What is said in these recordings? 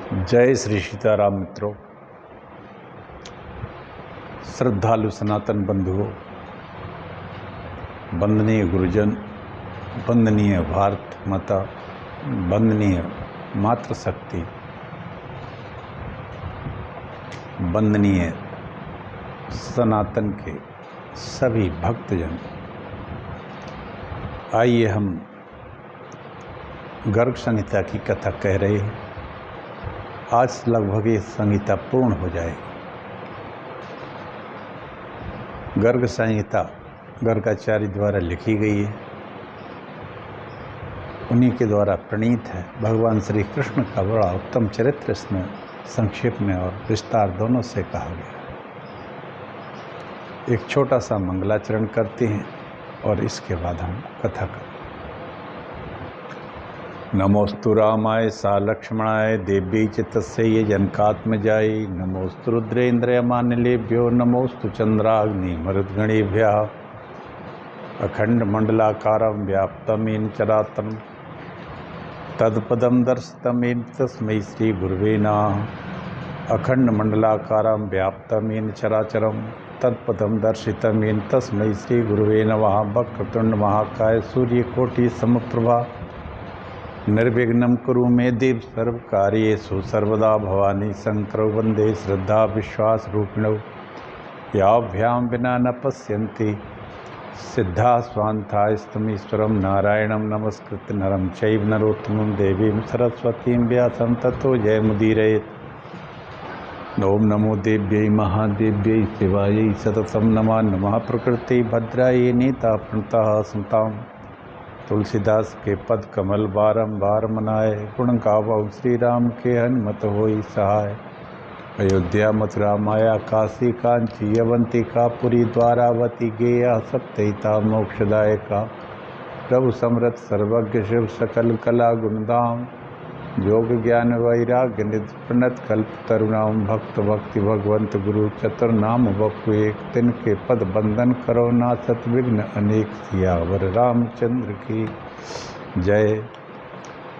जय श्री सीताराम मित्रों, श्रद्धालु सनातन बंधुओं, वंदनीय गुरुजन, वंदनीय भारत माता, वंदनीय मातृशक्ति, वंदनीय सनातन के सभी भक्तजन, आइए हम गर्ग संहिता की कथा कह रहे हैं। आज लगभग ये संहिता पूर्ण हो जाएगी। गर्ग संहिता गर्गाचार्य द्वारा लिखी गई है, उन्हीं के द्वारा प्रणीत है। भगवान श्री कृष्ण का बड़ा उत्तम चरित्र इसमें संक्षेप में और विस्तार दोनों से कहा गया है। एक छोटा सा मंगलाचरण करते हैं और इसके बाद हम कथा करते हैं। नमोस्तु रामाय सा लक्ष्मणाय देव्यै च तस्यै जनकात्मजायै नमोस्तु रुद्रेन्द्रयमानिलेभ्यो नमोस्तु चन्द्राग्नि मरुद्गणेभ्यः अखण्डमण्डलाकारं व्याप्तं येन चराचरं तत्पदं दर्शितं येन तस्मै श्रीगुरवे नमः। अखण्डमण्डलाकारं व्याप्तं येन चराचरं तत्पदं दर्शितं येन तस्मै श्रीगुरवे नमः। वक्रतुण्ड महाकाय सूर्यकोटि समप्रभा निर्विघ्नं कुरु मे देव सर्वकार्येषु सर्वदा। भवानी शंकरौ वन्दे श्रद्धा विश्वास रूपिणौ याभ्यां विना न पश्यन्ति सिद्धा स्वान्थास्तमीश्वरं नारायणं नमस्कृत्य नरं चैव नरोत्तमं देवीं सरस्वतीं व्यासं ततो जयमुदीरयेत्। ओम नमो देव्यै महादेव्यै शिवायै सततं नमः। नमः प्रकृति भद्रायै नीता प्रणतः सुतां तुलसीदास के पद कमल बारंबार मनाए। गुण गावौ श्री राम के हनुमत होई सहाय। अयोध्या मथुरा माया काशी कांची अवंतिका पुरी द्वारावती गेया सप्तहिता मोक्षदायका। प्रभु समृत सर्वज्ञ शिव सकल कला गुणधाम योग ज्ञान वैराग्य निधि प्रणत कल्प तरुणाम भक्त भक्ति भगवंत गुरु चतुर्नाम बपु एक। तिनके पद बंदन करो ना सत विघ्न अनेक। सियावर रामचंद्र की जय।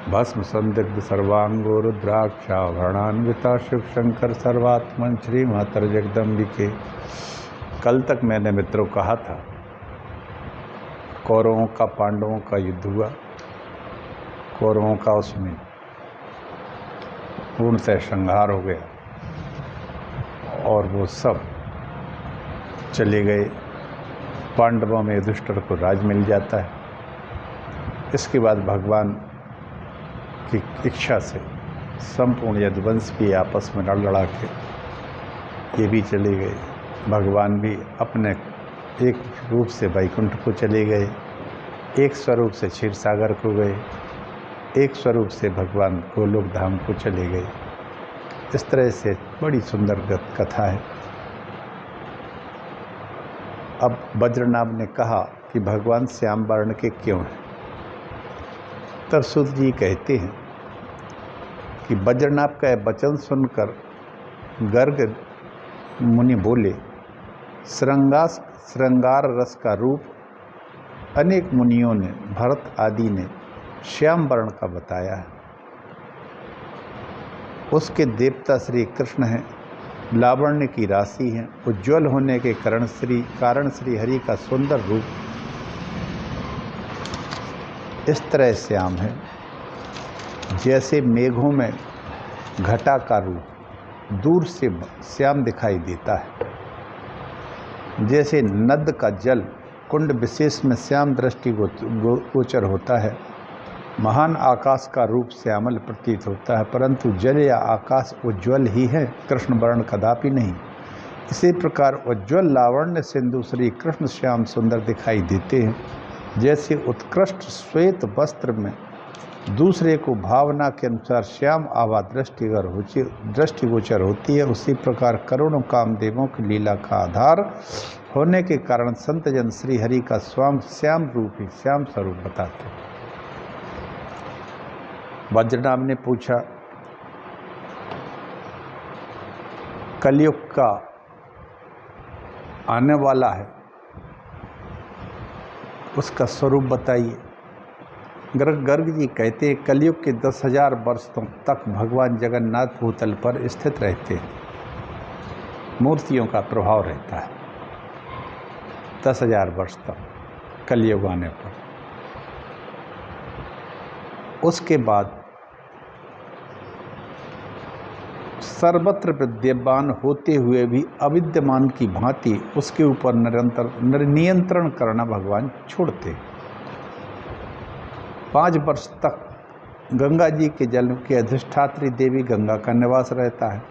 भस्म संदिग्ध सर्वांगो रुद्राक्षाभरणान्विता शिव शंकर सर्वात्मन श्री मातर जगदम्बिके। कल तक मैंने मित्रों कहा था कौरवों का पांडवों का युद्ध हुआ। कौरवों का उसमें पूर्णतः संहार हो गया और वो सब चले गए। पांडवों में युधिष्ठिर को राज मिल जाता है। इसके बाद भगवान की इच्छा से संपूर्ण यदुवंश भी आपस में लड़ा के ये भी चले गए। भगवान भी अपने एक रूप से वैकुंठ को चले गए, एक स्वरूप से क्षीर सागर को गए, एक स्वरूप से भगवान गोलोक धाम को चले गए। इस तरह से बड़ी सुंदर कथा है। अब वज्रनाभ ने कहा कि भगवान श्याम वर्ण के क्यों हैं। तब सूत जी कहते हैं कि वज्रनाभ का वचन सुनकर गर्ग मुनि बोले, श्रृंगार रस का रूप अनेक मुनियों ने, भरत आदि ने श्याम वर्ण का बताया है। उसके देवता श्री कृष्ण हैं, लावण्य की राशि हैं, उज्ज्वल होने के कारण श्री हरि का सुंदर रूप इस तरह श्याम है जैसे मेघों में घटा का रूप दूर से श्याम दिखाई देता है। जैसे नद का जल कुंड विशेष में श्याम दृष्टि गोचर होता है। महान आकाश का रूप श्यामल प्रतीत होता है, परंतु जल या आकाश उज्ज्वल ही है, कृष्ण वर्ण कदापि नहीं। इसी प्रकार उज्ज्वल लावण्य सिंधु श्री कृष्ण श्याम सुंदर दिखाई देते हैं। जैसे उत्कृष्ट श्वेत वस्त्र में दूसरे को भावना के अनुसार श्याम आभा दृष्टिगोचर होती है, उसी प्रकार करोड़ों कामदेवों की लीला का आधार होने के कारण संतजन श्री हरि का श्याम रूप ही श्याम स्वरूप बताते हैं। वज्रनाभ ने पूछा, कलयुग का आने वाला है उसका स्वरूप बताइए। गर्ग जी कहते हैं कलयुग के 10,000 वर्षों तक भगवान जगन्नाथ भूतल पर स्थित रहते हैं, मूर्तियों का प्रभाव रहता है 10,000 वर्ष तक कलयुग आने पर। उसके बाद सर्वत्र विद्यमान होते हुए भी अविद्यमान की भांति उसके ऊपर निरंतर नियंत्रण करना भगवान छोड़ते। 5 वर्ष तक गंगा जी के जल की अधिष्ठात्री देवी गंगा का निवास रहता है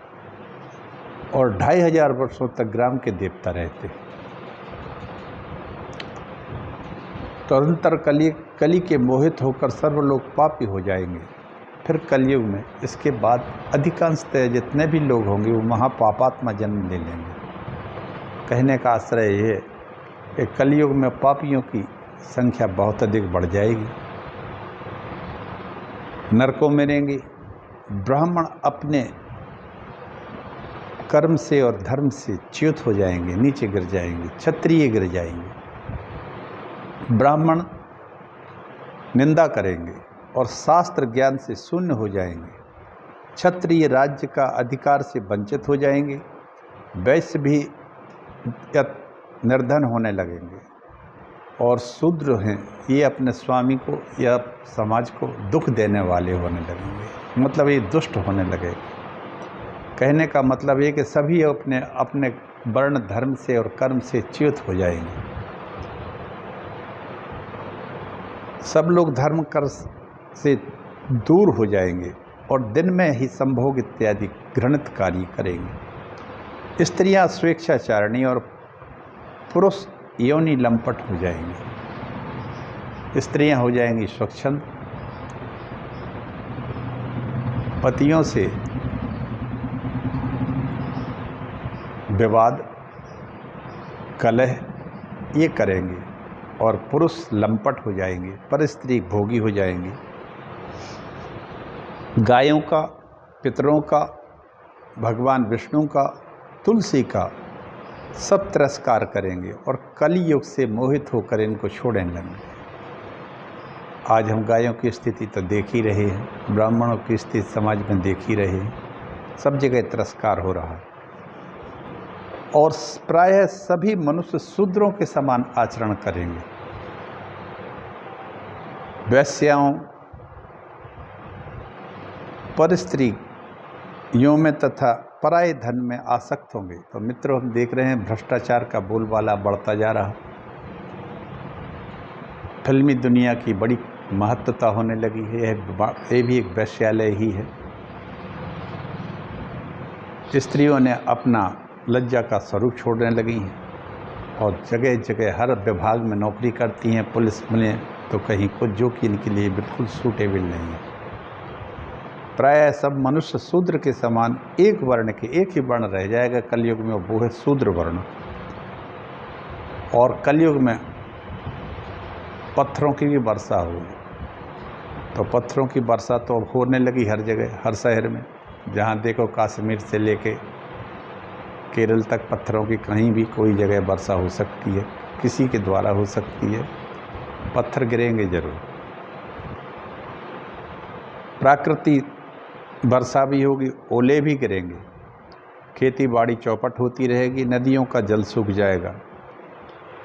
और 2500 वर्षों तक ग्राम के देवता रहते। तदंतर कली के मोहित होकर सर्व लोग पापी हो जाएंगे। फिर कलयुग में इसके बाद अधिकांशतः जितने भी लोग होंगे वो महापापात्मा जन्म ले लेंगे। कहने का आश्रय ये है कि कलयुग में पापियों की संख्या बहुत अधिक बढ़ जाएगी, नरकों में रहेंगे। ब्राह्मण अपने कर्म से और धर्म से च्युत हो जाएंगे, नीचे गिर जाएंगे, क्षत्रिय गिर जाएंगे। ब्राह्मण निंदा करेंगे और शास्त्र ज्ञान से शून्य हो जाएंगे। क्षत्रिय राज्य का अधिकार से वंचित हो जाएंगे। वैश्य भी निर्धन होने लगेंगे और शूद्र हैं ये अपने स्वामी को या समाज को दुख देने वाले होने लगेंगे, मतलब ये दुष्ट होने लगेंगे। कहने का मतलब ये कि सभी अपने अपने वर्ण धर्म से और कर्म से च्युत हो जाएंगे। सब लोग धर्म कर्म से दूर हो जाएंगे और दिन में ही संभोग इत्यादि घृणित कार्य करेंगे। स्त्रियां स्वेच्छाचारिणी और पुरुष योनि लंपट हो जाएंगे। स्त्रियां हो जाएंगी स्वच्छंद, पतियों से विवाद कलह ये करेंगे और पुरुष लंपट हो जाएंगे, पर स्त्री भोगी हो जाएंगी। गायों का, पितरों का, भगवान विष्णु का, तुलसी का सब तिरस्कार करेंगे और कलयुग से मोहित होकर इनको छोड़ने लगेंगे। आज हम गायों की स्थिति तो देख ही रहे हैं, ब्राह्मणों की स्थिति समाज में देख ही रहे हैं, सब जगह तिरस्कार हो रहा है और प्रायः सभी मनुष्य शूद्रों के समान आचरण करेंगे। वैश्याओं, पर स्त्रियों में तथा पराये धन में आसक्त होंगे। तो मित्रों, हम देख रहे हैं भ्रष्टाचार का बोलबाला बढ़ता जा रहा। फिल्मी दुनिया की बड़ी महत्वता होने लगी है, ये भी एक वेश्यालय ही है। स्त्रियों ने अपना लज्जा का स्वरूप छोड़ने लगी हैं और जगह जगह हर विभाग में नौकरी करती हैं, पुलिस में तो कहीं कुछ, जो कि इनके लिए बिल्कुल सूटेबल नहीं है। प्रायः सब मनुष्य शूद्र के समान एक वर्ण के, एक ही वर्ण रह जाएगा कलयुग में, वो है शूद्र वर्ण। और कलयुग में पत्थरों की भी वर्षा होगी। तो पत्थरों की वर्षा तो अब होने लगी हर जगह, हर शहर में। जहाँ देखो कश्मीर से लेके केरल तक पत्थरों की कहीं भी कोई जगह वर्षा हो सकती है, किसी के द्वारा हो सकती है। पत्थर गिरेंगे जरूर। प्राकृतिक वर्षा भी होगी, ओले भी गिरेंगे, खेती बाड़ी चौपट होती रहेगी, नदियों का जल सूख जाएगा।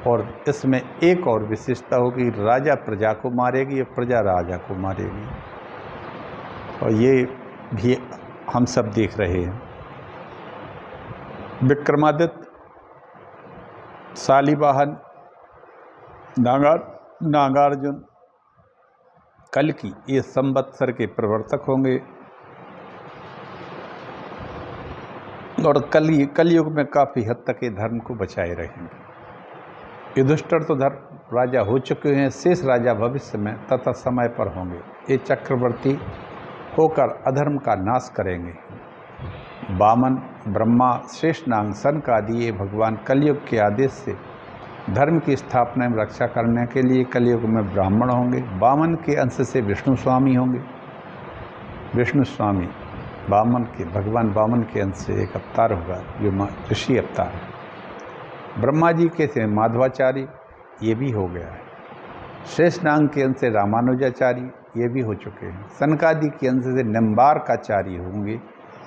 और इसमें एक और विशेषता होगी, राजा प्रजा को मारेगी और प्रजा राजा को मारेगी। और ये भी हम सब देख रहे हैं। विक्रमादित्य, शालिवाहन, नागार्जुन, कल्कि ये संवत्सर के प्रवर्तक होंगे और कलयुग में काफ़ी हद तक ये धर्म को बचाए रहेंगे। युधिष्ठिर तो धर्म राजा हो चुके हैं, शेष राजा भविष्य में तथा समय पर होंगे। ये चक्रवर्ती होकर अधर्म का नाश करेंगे। वामन, ब्रह्मा, शेषनाग, सनक आदि ये भगवान कलयुग के आदेश से धर्म की स्थापना में रक्षा करने के लिए कलयुग में ब्राह्मण होंगे। वामन के अंश से विष्णु स्वामी होंगे। विष्णु स्वामी वामन के, भगवान वामन के अंश से एक अवतार होगा जो ऋषि अवतार है। ब्रह्मा जी के से माधवाचार्य, ये भी हो गया है। शेषनाग के अंश से रामानुजाचार्य, ये भी हो चुके हैं। सनकादि के अंश से निम्बार्काचार्य होंगे।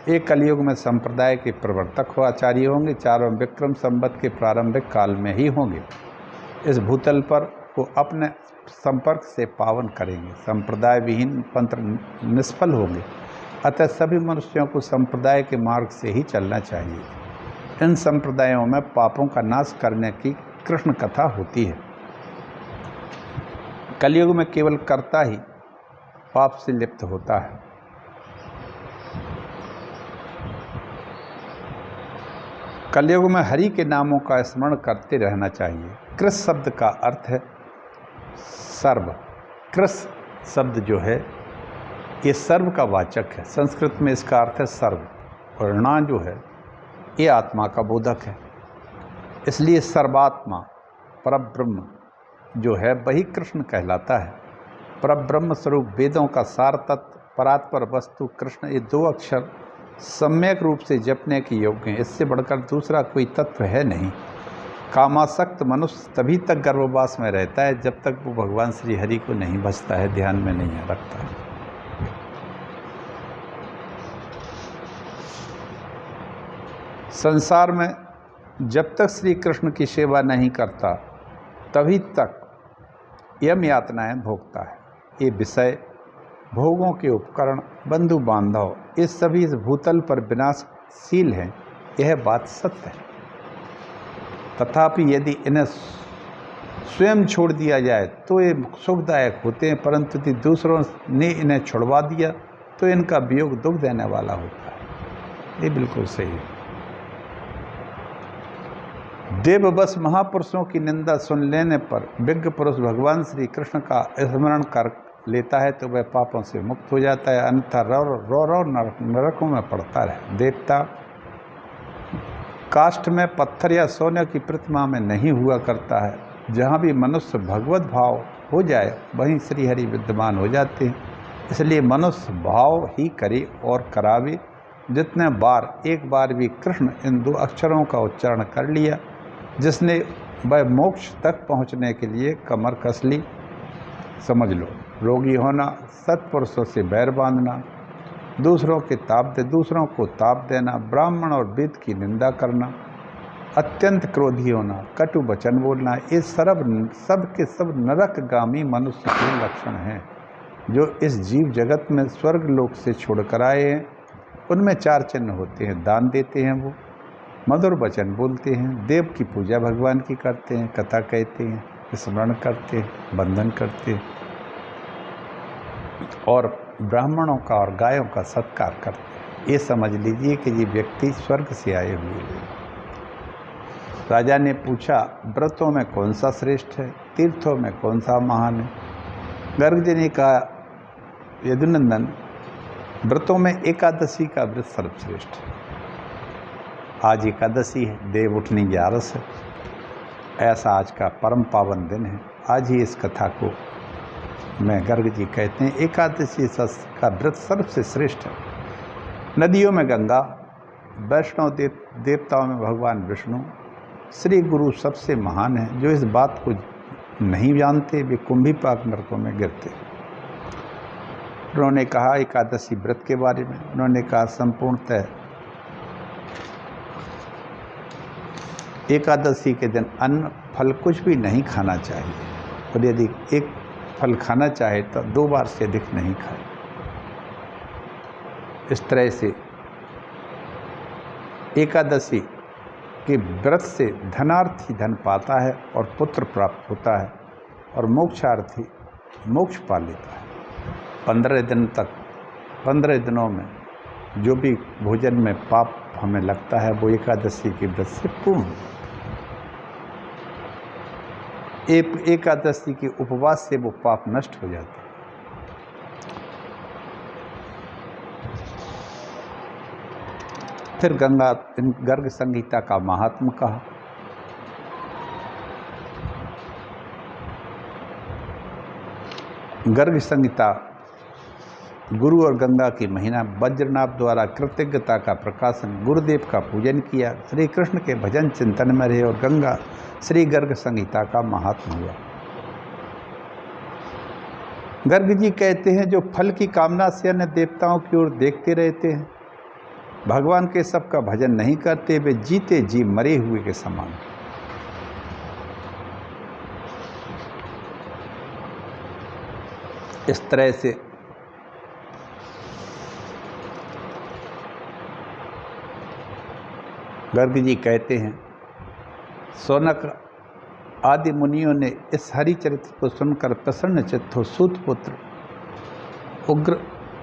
एक कलयुग में संप्रदाय के प्रवर्तक हो आचार्य होंगे। चारों विक्रम संवत के प्रारंभिक काल में ही होंगे। इस भूतल पर को अपने संपर्क से पावन करेंगे। संप्रदाय विहीन पंथ निष्फल होंगे। अतः सभी मनुष्यों को संप्रदाय के मार्ग से ही चलना चाहिए। इन संप्रदायों में पापों का नाश करने की कृष्ण कथा होती है। कलयुग में केवल कर्ता ही पाप से लिप्त होता है। कलयुग में हरि के नामों का स्मरण करते रहना चाहिए। कृष्ण शब्द का अर्थ है सर्व। कृष्ण शब्द जो है ये सर्व का वाचक है। संस्कृत में इसका अर्थ है सर्व और णा जो है ये आत्मा का बोधक है। इसलिए सर्वात्मा परब्रह्म जो है वही कृष्ण कहलाता है। परब्रह्म स्वरूप वेदों का सार तत्व परात्पर वस्तु कृष्ण, ये दो अक्षर सम्यक रूप से जपने के योग्य हैं। इससे बढ़कर दूसरा कोई तत्व है नहीं। कामासक्त मनुष्य तभी तक गर्भवास में रहता है जब तक वो भगवान श्री हरि को नहीं भजता है, ध्यान में नहीं रखता है। संसार में जब तक श्री कृष्ण की सेवा नहीं करता तभी तक यम यातनाएं भोगता है। ये विषय, भोगों के उपकरण, बंधु बांधव, ये सभी इस भूतल पर विनाशशील हैं। यह बात सत्य है। तथापि यदि इन्हें स्वयं छोड़ दिया जाए तो ये सुखदायक होते हैं, परंतु यदि दूसरों ने इन्हें छुड़वा दिया तो इनका वियोग दुख देने वाला होता है। ये बिल्कुल सही है। देववश महापुरुषों की निंदा सुन लेने पर विज्ञ पुरुष भगवान श्री कृष्ण का स्मरण कर लेता है तो वह पापों से मुक्त हो जाता है, अन्यथा रो नरकों में पड़ता है। देवता काष्ठ में, पत्थर या सोने की प्रतिमा में नहीं हुआ करता है। जहाँ भी मनुष्य भगवत भाव हो जाए वहीं श्री हरि विद्यमान हो जाते हैं। इसलिए मनुष्य भाव ही करे और करावे। जितने बार एक बार भी कृष्ण इन दो अक्षरों का उच्चारण कर लिया, जिसने वह मोक्ष तक पहुँचने के लिए कमर कस ली। समझ लो, रोगी होना, सत्पुरुषों से बैर बांधना, दूसरों को ताप देना, ब्राह्मण और वेद की निंदा करना, अत्यंत क्रोधी होना, कटु वचन बोलना, ये सब के सब नरकगामी मनुष्य के लक्षण हैं जो इस जीव जगत में स्वर्ग लोक से छोड़कर आए हैं। उनमें चार चिन्ह होते हैं। दान देते हैं, वो मधुर वचन बोलते हैं, देव की पूजा भगवान की करते हैं, कथा कहते हैं, स्मरण करते हैं, बंधन करते हैं और ब्राह्मणों का और गायों का सत्कार करते हैं। ये समझ लीजिए कि ये व्यक्ति स्वर्ग से आए हुए हैं। राजा ने पूछा, व्रतों में कौन सा श्रेष्ठ है, तीर्थों में कौन सा महान है? गर्ग जी ने कहा, यदुनंदन, व्रतों में एकादशी का व्रत सर्वश्रेष्ठ है। आज एकादशी है, देव उठनी 11 है। ऐसा आज का परम पावन दिन है। आज ही इस कथा को मैं गर्ग जी कहते हैं, एकादशी का व्रत सबसे श्रेष्ठ है। नदियों में गंगा, वैष्णव देवताओं में भगवान विष्णु, श्री गुरु सबसे महान है। जो इस बात को नहीं जानते वे कुंभीपाक नरकों में गिरते। उन्होंने कहा एकादशी व्रत के बारे में, उन्होंने कहा संपूर्णतः एकादशी के दिन अन्न फल कुछ भी नहीं खाना चाहिए और यदि एक फल खाना चाहे तो 2 बार से अधिक नहीं खाए। इस तरह से एकादशी के व्रत से धनार्थी धन पाता है और पुत्र प्राप्त होता है और मोक्षार्थी मोक्ष पा लेता है। 15 दिनों में जो भी भोजन में पाप हमें लगता है वो एकादशी के व्रत से पूर्ण। एकादशी के उपवास से वो पाप नष्ट हो जाते हैं। फिर गर्ग संहिता का महात्म कहा। गर्ग संहिता गुरु और गंगा की महिमा, वज्रनाभ द्वारा कृतज्ञता का प्रकाशन, गुरुदेव का पूजन किया, श्री कृष्ण के भजन चिंतन में रहे और गंगा श्री गर्ग संहिता का महात्म हुआ। गर्ग जी कहते हैं, जो फल की कामना से अन्य देवताओं की ओर देखते रहते हैं, भगवान के सबका भजन नहीं करते, वे जीते जी मरे हुए के समान। इस तरह से गर्ग जी कहते हैं, शौनक आदि मुनियों ने इस हरि चरित्र को सुनकर प्रसन्न चित्त हो सूत पुत्र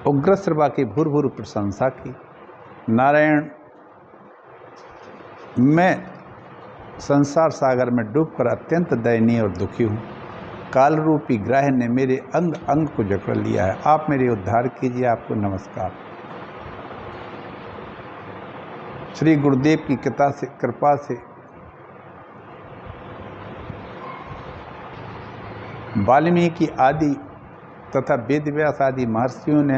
उग्रश्रवा की भूर भूर प्रशंसा की। नारायण, मैं संसार सागर में डूबकर अत्यंत दयनीय और दुखी हूँ। काल रूपी ग्रह ने मेरे अंग अंग को जकड़ लिया है, आप मेरे उद्धार कीजिए, आपको नमस्कार। श्री गुरुदेव की कृपा से वाल्मीकि आदि तथा वेदव्यास आदि महर्षियों ने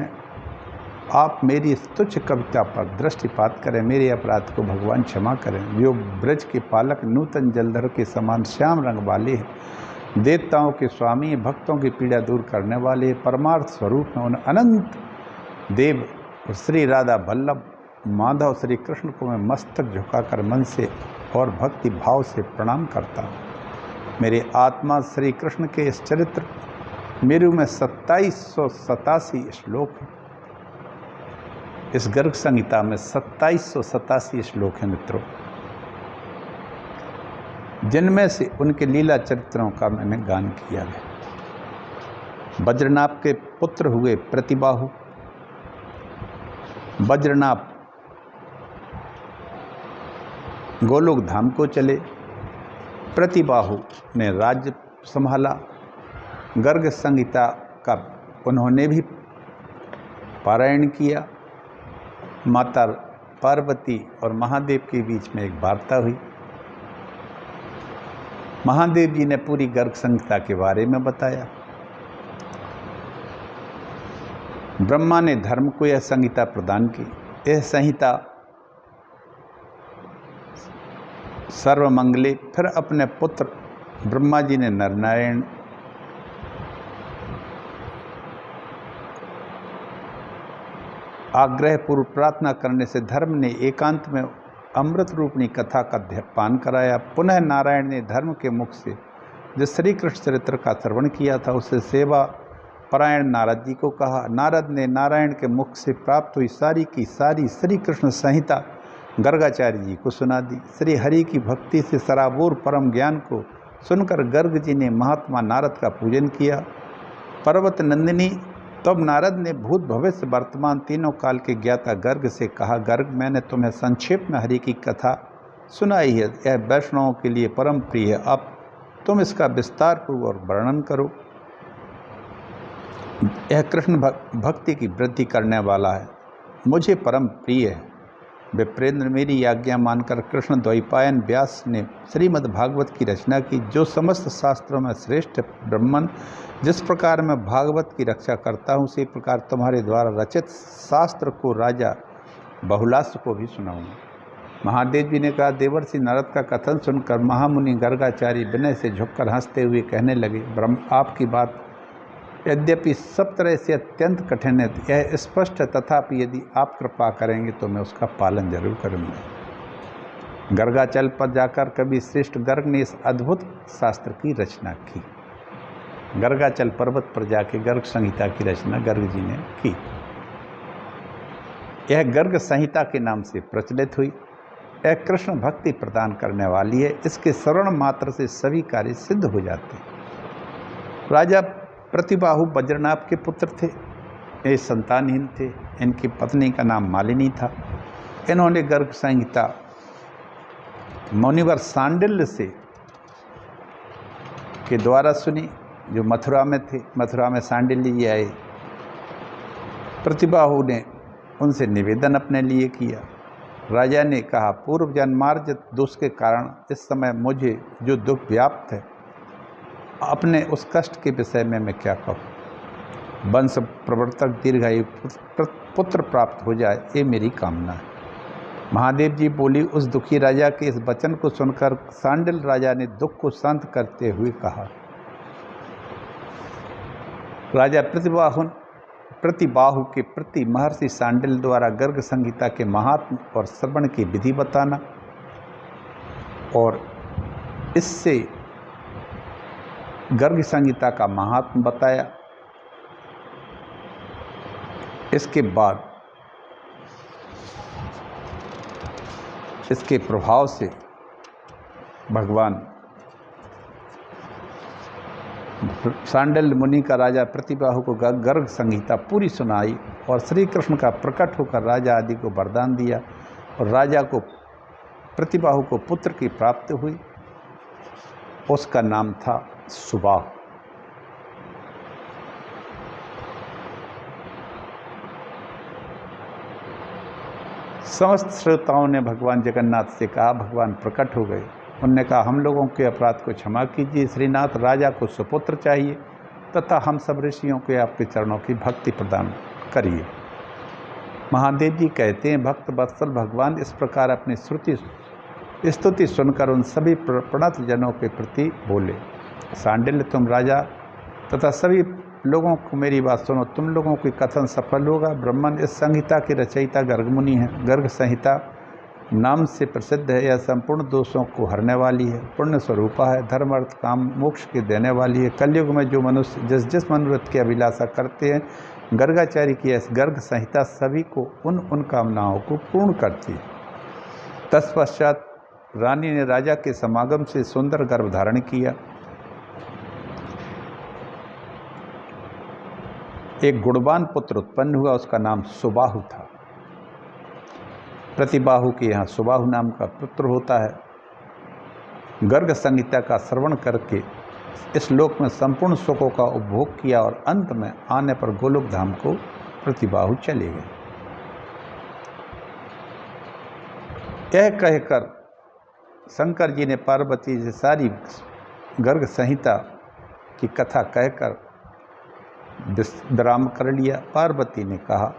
आप मेरी इस तुच्छ कविता पर दृष्टिपात करें, मेरे अपराध को भगवान क्षमा करें। जो ब्रज के पालक नूतन जलधर के समान श्याम रंग वाले हैं, देवताओं के स्वामी, भक्तों की पीड़ा दूर करने वाले परमार्थ स्वरूप हैं, उन अनंत देव श्री राधा वल्लभ माधव श्री कृष्ण को मैं मस्तक झुकाकर मन से और भक्ति भाव से प्रणाम करता हूँ। मेरे आत्मा श्री कृष्ण के इस चरित्र मेरु में 2787 श्लोक हैं। इस गर्ग संहिता में 2787 श्लोक हैं मित्रों, जिनमें से उनके लीला चरित्रों का मैंने गान किया है। वज्रनाभ के पुत्र हुए प्रतिबाहु। वज्रनाभ गोलोक धाम को चले, प्रतिबाहु ने राज्य संभाला। गर्ग संहिता का उन्होंने भी पारायण किया। माता पार्वती और महादेव के बीच में एक वार्ता हुई। महादेव जी ने पूरी गर्ग संहिता के बारे में बताया। ब्रह्मा ने धर्म को यह संहिता प्रदान की। यह संहिता सर्वमंगले। फिर अपने पुत्र ब्रह्मा जी ने नरनारायण आग्रह पूर्व प्रार्थना करने से धर्म ने एकांत में अमृत रूपनी कथा का पान कराया। पुनः नारायण ने धर्म के मुख से जो श्री कृष्ण चरित्र का श्रवण किया था, उसे सेवा परायण नारद जी को कहा। नारद ने नारायण के मुख से प्राप्त हुई सारी की सारी श्री कृष्ण संहिता गर्गाचार्य जी को सुना दी। श्री हरि की भक्ति से सराबोर परम ज्ञान को सुनकर गर्ग जी ने महात्मा नारद का पूजन किया। पर्वत नंदिनी तब नारद ने भूत भविष्य वर्तमान तीनों काल के ज्ञाता गर्ग से कहा, गर्ग, मैंने तुम्हें संक्षेप में हरि की कथा सुनाई है, यह वैष्णवों के लिए परम प्रिय है, अब तुम इसका विस्तार पूर्वक वर्णन करो। यह कृष्ण भक्ति की वृद्धि करने वाला है, मुझे परम प्रिय है। विप्रेंद्र, मेरी आज्ञा मानकर कृष्ण द्वैपायन व्यास ने श्रीमद् भागवत की रचना की, जो समस्त शास्त्रों में श्रेष्ठ ब्रह्मन। जिस प्रकार मैं भागवत की रक्षा करता हूँ, उसी प्रकार तुम्हारे द्वारा रचित शास्त्र को राजा बहुलास को भी सुनाऊंगा। महादेव जी ने कहा, देवर्षि नारद का कथन सुनकर महामुनि गर्गाचार्य विनय से झुककर हंसते हुए कहने लगे, ब्रह्म, आपकी बात यद्यपि सब तरह से अत्यंत कठिन है, यह स्पष्ट है, तथापि यदि आप कृपा करेंगे तो मैं उसका पालन जरूर करूँगा। गर्गाचल पर जाकर कवि श्रेष्ठ गर्ग ने इस अद्भुत शास्त्र की रचना की। गर्गाचल पर्वत पर जाके गर्ग संहिता की रचना गर्ग जी ने की। यह गर्ग संहिता के नाम से प्रचलित हुई। यह कृष्ण भक्ति प्रदान करने वाली है, इसके श्रवण मात्र से सभी कार्य सिद्ध हो जाते हैं। राजा प्रतिबाहु वज्रनाभ के पुत्र थे, ये संतानहीन थे। इनकी पत्नी का नाम मालिनी था। इन्होंने गर्ग संहिता मुनिवर सांडिल्य से के द्वारा सुनी, जो मथुरा में थे। मथुरा में सांडिल्य जी आए। प्रतिबाहु ने उनसे निवेदन अपने लिए किया। राजा ने कहा, पूर्व जन्मार्जित दोष के कारण इस समय मुझे जो दुख व्याप्त है, अपने उस कष्ट के विषय में मैं क्या कहूँ। वंश प्रवर्तक दीर्घायु पुत्र प्राप्त हो जाए, ये मेरी कामना है। महादेव जी बोली, उस दुखी राजा के इस वचन को सुनकर सांडिल राजा ने दुख को शांत करते हुए कहा, राजा प्रतिबाहु के प्रति महर्षि सांडिल्य द्वारा गर्ग संहिता के महात्म और श्रवण की विधि बताना और इससे गर्ग संहिता का महात्म बताया। इसके बाद इसके प्रभाव से भगवान सांडिल्य मुनि का राजा प्रतिबाहु को गर्ग संहिता पूरी सुनाई और श्री कृष्ण का प्रकट होकर राजा आदि को वरदान दिया और राजा को प्रतिबाहु को पुत्र की प्राप्ति हुई। उसका नाम था सुबाहु। समस्त श्रोताओं ने भगवान जगन्नाथ से कहा, भगवान प्रकट हो गए। उन्होंने कहा, हम लोगों के अपराध को क्षमा कीजिए श्रीनाथ, राजा को सुपुत्र चाहिए तथा हम सब ऋषियों को आपके चरणों की भक्ति प्रदान करिए। महादेव जी कहते हैं, भक्त वत्सल भगवान इस प्रकार अपनी स्तुति सुनकर उन सभी प्रणत जनों के प्रति बोले, सांडिल्य तुम राजा तथा सभी लोगों को मेरी बात सुनो, तुम लोगों की कथन सफल होगा। ब्रह्मन इस संहिता के रचयिता गर्ग मुनि हैं। गर्ग संहिता नाम से प्रसिद्ध है। यह संपूर्ण दोषों को हरने वाली है, पुण्य स्वरूपा है, धर्म अर्थ काम मोक्ष के देने वाली है। कलयुग में जो मनुष्य जिस जिस मनोरथ की अभिलाषा करते हैं, गर्गाचार्य की इस गर्ग संहिता सभी को उन कामनाओं को पूर्ण करती है। तत्पश्चात रानी ने राजा के समागम से सुंदर गर्भ धारण किया। एक गुणवान पुत्र उत्पन्न हुआ, उसका नाम सुबाहु था। प्रतिबाहु के यहाँ सुबाहु नाम का पुत्र होता है। गर्ग संहिता का श्रवण करके इस लोक में संपूर्ण सुखों का उपभोग किया और अंत में आने पर गोलोक धाम को प्रतिबाहु चले गए। यह कहकर शंकर जी ने पार्वती से सारी गर्ग संहिता की कथा कहकर विराम कर लिया। पार्वती ने कहा,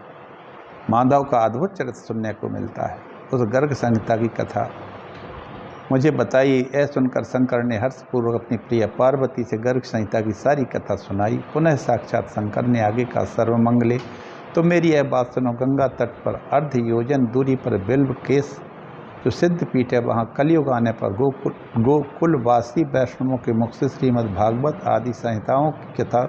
माधव का अद्भुत चरित्र सुनने को मिलता है, उस गर्ग संहिता की कथा मुझे बताइए। यह सुनकर शंकर ने हर्षपूर्वक अपनी प्रिय पार्वती से गर्ग संहिता की सारी कथा सुनाई। पुनः साक्षात शंकर ने आगे का, सर्वमंगले तो मेरी यह बात सुनो। गंगा तट पर अर्ध योजन दूरी पर बिल्व केस जो सिद्ध पीठ है, वहाँ कलयुग आने पर गोकुलवासी वैष्णवों के मुख से श्रीमद् भागवत आदि संहिताओं की कथा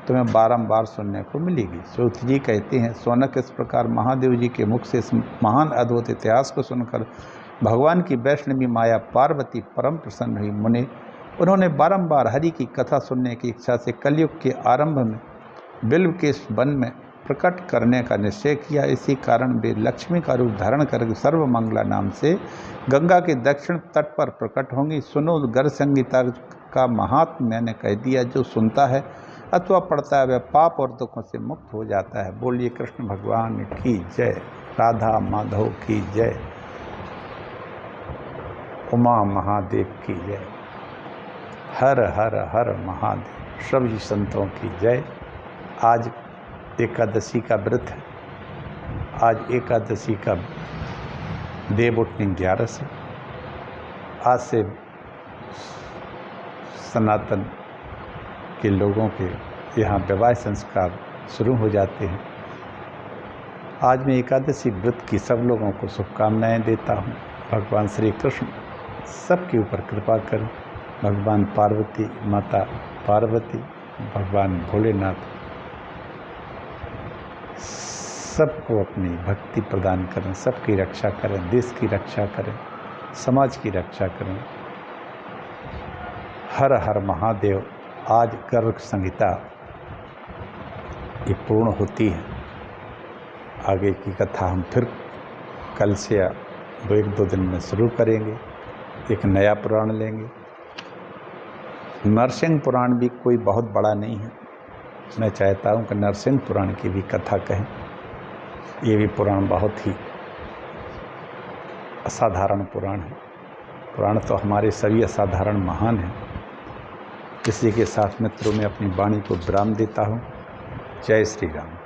तुम्हें बारंबार सुनने को मिलेगी। सूत जी कहते हैं, सोनक इस प्रकार महादेव जी के मुख से इस महान अद्भुत इतिहास को सुनकर भगवान की वैष्णवी माया पार्वती परम प्रसन्न हुई। मुनि उन्होंने बारंबार हरि की कथा सुनने की इच्छा से कलयुग के आरंभ में बिल्व के वन में प्रकट करने का निश्चय किया। इसी कारण वे लक्ष्मी का रूप धारण करके सर्वमंगला नाम से गंगा के दक्षिण तट पर प्रकट होंगी। सुनो, गर्ग संहिता का महात्म मैंने कह दिया। जो सुनता है अथवा पढ़ता है वह पाप और दुखों से मुक्त हो जाता है। बोलिए कृष्ण भगवान की जय, राधा माधव की जय, उमा महादेव की जय, हर हर हर महादेव, सभी संतों की जय। आज एकादशी का व्रत है। आज एकादशी का देव उठनी 11 है। आज से सनातन के लोगों के यहाँ विवाह संस्कार शुरू हो जाते हैं। आज मैं एकादशी व्रत की सब लोगों को शुभकामनाएं देता हूँ। भगवान श्री कृष्ण सबके ऊपर कृपा करें। भगवान पार्वती, माता पार्वती, भगवान भोलेनाथ सबको अपनी भक्ति प्रदान करें, सबकी रक्षा करें, देश की रक्षा करें, समाज की रक्षा करें। हर हर महादेव। आज गर्ग संहिता ये पूर्ण होती है। आगे की कथा हम फिर कल से 1-2 दिन में शुरू करेंगे। एक नया पुराण लेंगे। नरसिंह पुराण भी कोई बहुत बड़ा नहीं है। मैं चाहता हूँ कि नरसिंह पुराण की भी कथा कहें। ये भी पुराण बहुत ही असाधारण पुराण है। पुराण तो हमारे सभी असाधारण महान हैं। इसी के साथ मित्रों में अपनी वाणी को विराम देता हूँ। जय श्री राम।